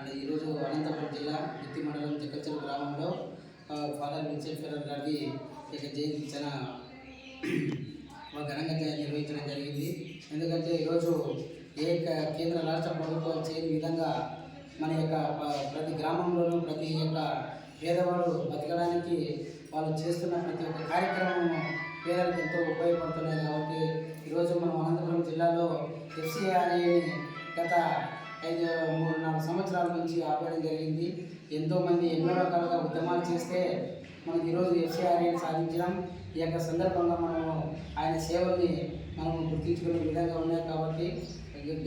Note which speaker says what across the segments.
Speaker 1: And ఈరోజు అనంతపురం జిల్లా బిత్తి మండలం జక్కచెరువు గ్రామంలో ఫాదర్ విన్సెంట్ ఫెర్రర్ గారి జయంతి చాలా ఘనంగా నిర్వహించడం జరిగింది. ఎందుకంటే ఈరోజు కేంద్ర రాష్ట్ర ప్రభుత్వం చేయని విధంగా మన యొక్క ప్రతి గ్రామంలోనూ ప్రతి యొక్క పేదవాడు బతకడానికి వాళ్ళు చేస్తున్న ప్రతి ఒక్క కార్యక్రమం పేదలకు ఎంతో ఉపయోగపడుతున్నాయి. కాబట్టి ఈరోజు మనం అనంతపురం జిల్లాలో ఎఫ్సిఆర్ఏని గత 3-4 సంవత్సరాల నుంచి ఆపేయడం జరిగింది. ఎంతోమంది ఎన్నో రకాలుగా ఉద్యమాలు చేస్తే మనకి ఈరోజు ఎఫ్సిఆర్ఏని సాధించడం ఈ యొక్క సందర్భంగా మనము ఆయన సేవల్ని మనం గుర్తించుకునే విధంగా ఉన్నాయి. కాబట్టి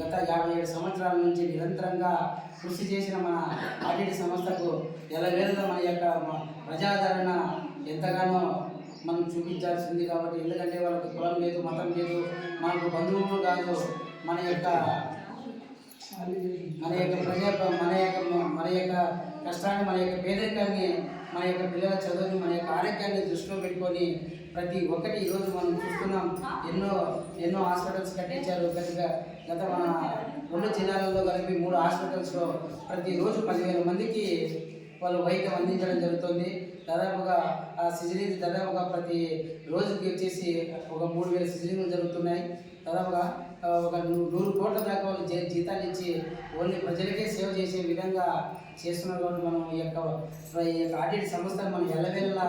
Speaker 1: గత 57 సంవత్సరాల నుంచి నిరంతరంగా కృషి చేసిన మన ఆర్టీడీ సంస్థకు ఎల్లవేళలా మన యొక్క ప్రజాదరణ ఎంతగానో మనం చూపించాల్సింది. కాబట్టి ఎందుకంటే వాళ్ళకి కులం లేదు, మతం లేదు, మనకు బంధువులు కాదు, మన యొక్క కష్టాన్ని, మన యొక్క పేదరికాన్ని, మన యొక్క పిల్లల చదువుని, మన యొక్క ఆరోగ్యాన్ని దృష్టిలో పెట్టుకొని ప్రతి ఒక్కటి ఈరోజు మనం చూస్తున్నాం. ఎన్నో హాస్పిటల్స్ కట్టించారు. గత మన 2 జిల్లాలలో కలిపి 3 హాస్పిటల్స్లో ప్రతిరోజు 10,000 మందికి వాళ్ళు వైద్యం అందించడం జరుగుతుంది. దాదాపుగా ఆ సిజరీన్ దాదాపుగా ప్రతి రోజుకి వచ్చేసి ఒక 3,000 సిజరీన్లు జరుగుతున్నాయి. దాదాపుగా ఒక 100 కోట్ల దాకా వాళ్ళు జీతాలు ఇచ్చి ఓన్లీ ప్రజలకే సేవ చేసే విధంగా చేస్తున్నారు. కాబట్టి మనం ఈ యొక్క ఆర్టీడీ సంస్థను మనం ఎల్లవేళలా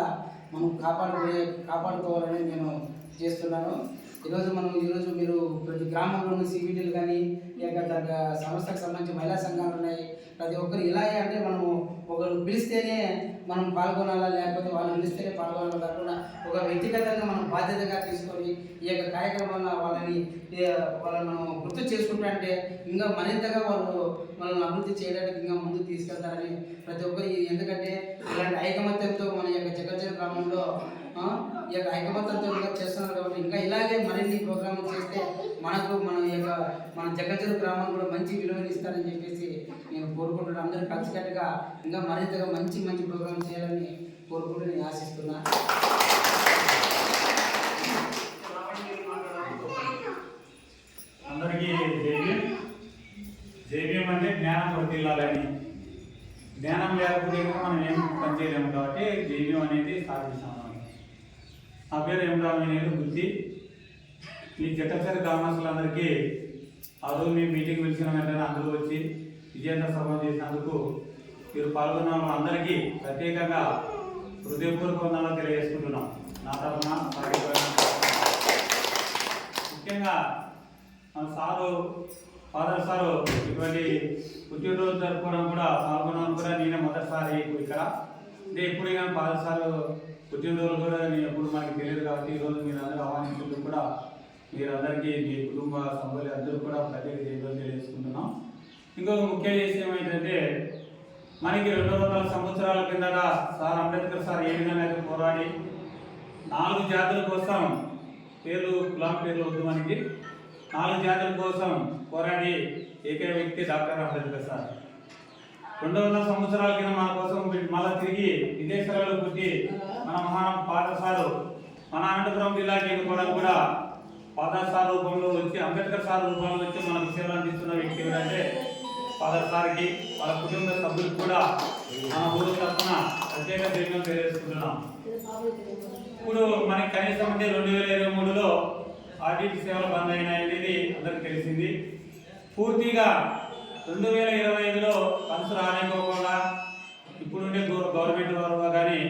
Speaker 1: మనం కాపాడుకోవాలని నేను చేస్తున్నాను. ఈరోజు మీరు ప్రతి గ్రామంలోని సిబిటీలు కానీ ఈ యొక్క సంస్థకు సంబంధించి మహిళా సంఘాలు ఉన్నాయి. ప్రతి ఒక్కరు ఇలాగే అంటే మనము ఒకరు పిలిస్తేనే మనం పాల్గొనాలా, లేకపోతే వాళ్ళు పిలిస్తేనే పాల్గొనాలా కాకుండా ఒక వ్యక్తిగతంగా మనం బాధ్యతగా తీసుకొని ఈ యొక్క కార్యక్రమాలను వాళ్ళని మనం గుర్తు చేసుకుంటే ఇంకా మరింతగా వాళ్ళని అభివృద్ధి చేయడానికి ఇంకా ముందుకు తీసుకెళ్తారని ప్రతి ఒక్కరు. ఎందుకంటే ఇలాంటి ఐకమత్యంతో మన యొక్క జక్కచెరువు గ్రామంలో ఈ యొక్క ఐకమత్యంతో ఇంకా చేస్తున్నారు. కాబట్టి ఇంకా ఇలాగే మరిన్ని ప్రోగ్రాంలు చేస్తే మన జక్కచెరువు గ్రామం కూడా మంచి విలువలు ఇస్తారని చెప్పేసి నేను కోరుకుంటున్నాను. అందరూ కలిసికట్టుగా ఇంకా మరింతగా మంచి ప్రోగ్రాం చేయాలని కోరుకుంటూ నేను ఆశిస్తున్నా.
Speaker 2: అందరికీ జైవ్యం అంటే జ్ఞానం వర్తిల్లాలని. జ్ఞానం లేకపోతే మనం ఏం పనిచేయలేము. కాబట్టి జైవ్యం అనేది సాధిస్తాం. నా పేరు ఏమిరామనేది బుద్ధి. ఈ జక్కచెరువు గ్రామస్తులందరికీ ఆ రోజు మీ మీటింగ్ పిలిచిన వెంటనే అందరూ వచ్చి విజేంద్ర సభ చేసినందుకు మీరు పాల్గొన్న అందరికీ ప్రత్యేకంగా హృదయపూర్వక వందనాలు తెలియజేసుకుంటున్నాం. నా తరఫున ముఖ్యంగా మన ఫాదర్ సారు ఇటువంటి పుట్టినరోజు జరుపుకోవడం కూడా పాల్గొనడం కూడా నేనే మొదటిసారి ఇక్కడ. అంటే ఇప్పుడు కానీ ఫాదర్ సారు పుట్టినరోజు కూడా నేను ఎప్పుడు మనకి తెలియదు. కాబట్టి ఈరోజు మీరు అందరూ ఆహ్వానించినందుకు కూడా మీరందరికీ మీ కుటుంబ సభ్యులు అందరూ కూడా ప్రత్యేక జైలు తెలియజేసుకుంటున్నాం. ఇంకొక ముఖ్య విషయం ఏంటంటే మనకి 200 సంవత్సరాల కిందట సార్ అంబేద్కర్ సార్ ఏ విధంగా అయితే పోరాడి 4 జాతుల కోసం కులం పేర్లు వద్దు, మనకి 4 జాతుల కోసం పోరాడి ఏకైక వ్యక్తి డాక్టర్ అంబేద్కర్ సార్. 200 సంవత్సరాల కింద మన కోసం మళ్ళీ తిరిగి విదేశాలలో పుట్టి మన ఫాదర్ సారు మన అనంతపురం జిల్లాకి ఎన్నుకోవడం కూడా ఫాదర్ సార్ రూపంలో వచ్చి, అంబేద్కర్ సార్ రూపంలో వచ్చి మనకు సేవలు అందిస్తున్న వ్యక్తి ఎవరంటే ఫాదర్ సార్కి, వాళ్ళ కుటుంబ సభ్యులకు కూడా మన ఊరు తరఫున ప్రత్యేక ధన్యవాదాలు తెలియజేసుకుంటున్నాం. ఇప్పుడు మనకి కనీసం అంటే 2023లో ఆర్టీడీ సేవలు బంద్ అయినాయి అనేది అందరికీ తెలిసింది. పూర్తిగా 2025లో ఫండ్స్ రానివ్వకుండా ఇప్పుడుండే గవర్నమెంట్ వారు కానీ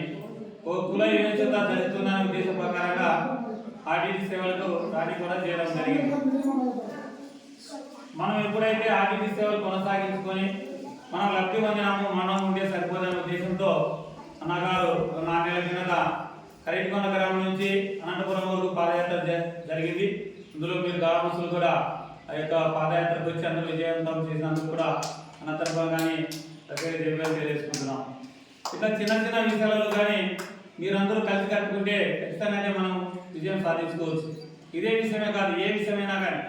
Speaker 2: కుల వివేచన జరుగుతున్న ఉద్దేశం ప్రకారంగా ఆర్టీడీ సేవలకు రాని కూడా చేయడం జరిగింది. మనం ఎప్పుడైతే ఆర్టీడీ సేవలు కొనసాగించుకొని మనం లబ్ధి పొందినాము, మనం ఉండే సరిపోదనే ఉద్దేశంతో అన్నగారు 4 నెలల కిందట కరీంకొండ గ్రామం నుంచి అనంతపురం వరకు పాదయాత్ర జరిగింది. ఇందులో మీరు గ్రామస్తులు కూడా ఆ యొక్క పాదయాత్రకు వచ్చి అందరూ విజయవంతం చేసినందుకు కూడా అనంతపురం కానీ ప్రత్యేక ధన్యవాదాలు తెలియజేసుకుంటున్నాం. ఇట్లా చిన్న విషయాలలో కానీ మీరందరూ కలిసి కట్టుకుంటే ఖచ్చితంగానే మనం విజయం సాధించుకోవచ్చు. ఇదే విషయమే కాదు, ఏ విషయమైనా కానీ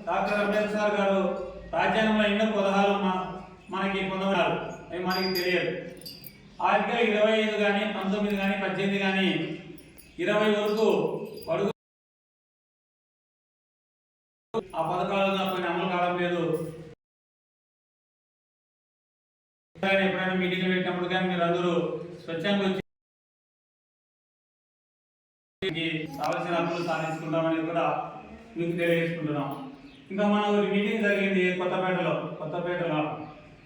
Speaker 2: డాక్టర్ అంబేద్కర్ సార్ గారు రాజ్యాంగంలో ఎన్నో పదహాలు మనకి పొందన్నారు, అవి మనకి తెలియదు. ఆర్టికల్ 25 కానీ 19 కానీ 18 కానీ 20 వరకు ఆ పథకాలు కొన్ని అమలు కావడం లేదు. ఎప్పుడైనా మీటింగ్ పెట్టినప్పుడు కానీ మీరు అందరూ స్వచ్ఛంగా వచ్చి కావాల్సిన హక్కులు సాధించుకుంటామని కూడా మీకు తెలియజేసుకుంటున్నాం. ఇంకా మన ఒక మీటింగ్ జరిగింది కొత్తపేటలో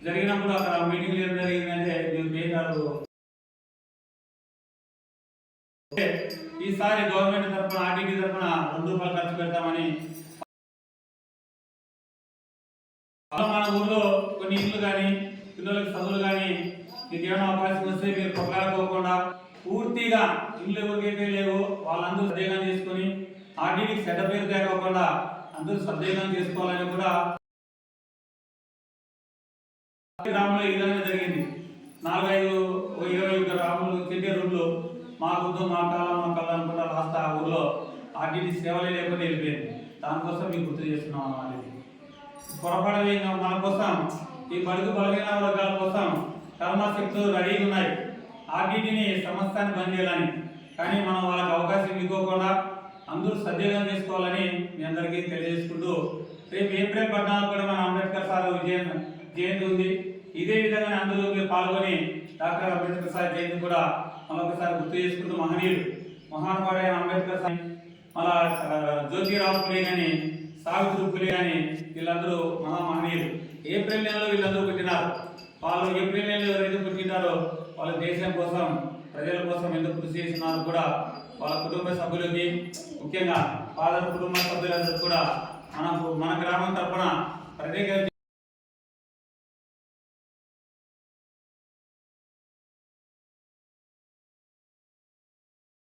Speaker 2: జరిగినప్పుడు అక్కడ మీటింగ్ ఏం జరిగిందంటే ఈసారి గవర్నమెంట్ తరఫున ఆర్టీటీ తరఫున ₹2 ఖర్చు పెడతామని మన ఊర్లో కొన్ని ఇళ్ళు కానీ పిల్లలకు చదువులు కానీ మీకు ఏమైనా అవకాశం వస్తే మీరు పొగలాడుకోకుండా పూర్తిగా ఇల్లు ఎవరికైతే లేవో వాళ్ళందరూ సద్వినియోగం చేసుకొని ఆర్టీటీకి చెడ్డ పేరు తేకోకుండా అందరూ సద్వినియోగం చేసుకోవాలని కూడా గ్రామంలో ఈ విధంగా జరిగింది. 4-5-20 గ్రాములు చెట్టే రోడ్లు మా కళ్ళ అనుకుంటా రాస్త ఆ ఊర్లో ఆర్టీటీ సేవలే లేకుండా వెళ్ళిపోయింది. దానికోసం మీకు గుర్తు చేస్తున్నాం అన్నమాట. పొరపాటు మన కోసం ఈ బలహీన వర్గాల కోసం కర్మశక్తులు రెడీగా ఉన్నాయి ఆర్టీటీని సంస్థాన్ని బంద్ చేయాలని. కానీ మనం వాళ్ళకి అవకాశం ఇవ్వకుండా అందరూ సద్వినియోగం చేసుకోవాలని మీ అందరికీ తెలియజేసుకుంటూ రేపు ఏప్రిల్ 14 కూడా మన అంబేద్కర్ సార్ జయంతి ఉంది. ఇదే విధంగా అందరూ మీరు పాల్గొని డాక్టర్ అంబేద్కర్ సార్ జయంతి కూడా మరొకసారి గుర్తు చేసుకుంటూ మహానుభావుడైన అంబేద్కర్ సార్ మళ్ళా జ్యోతిరావు ఫులే కానీ సావిత్రి ఫులే కానీ వీళ్ళందరూ మహామహనీయులు. ఏప్రిల్ నెలలో వీళ్ళందరూ పుట్టినారు. వాళ్ళు ఏప్రిల్ నెలలో ఎవరైతే పుట్టినారో వాళ్ళ దేశం కోసం ప్రజల కోసం ఎందుకు కృషి చేస్తున్నారు కూడా వాళ్ళ కుటుంబ సభ్యులకి ముఖ్యంగా కుటుంబ సభ్యులందరూ కూడా మన గ్రామం తరఫున ప్రత్యేక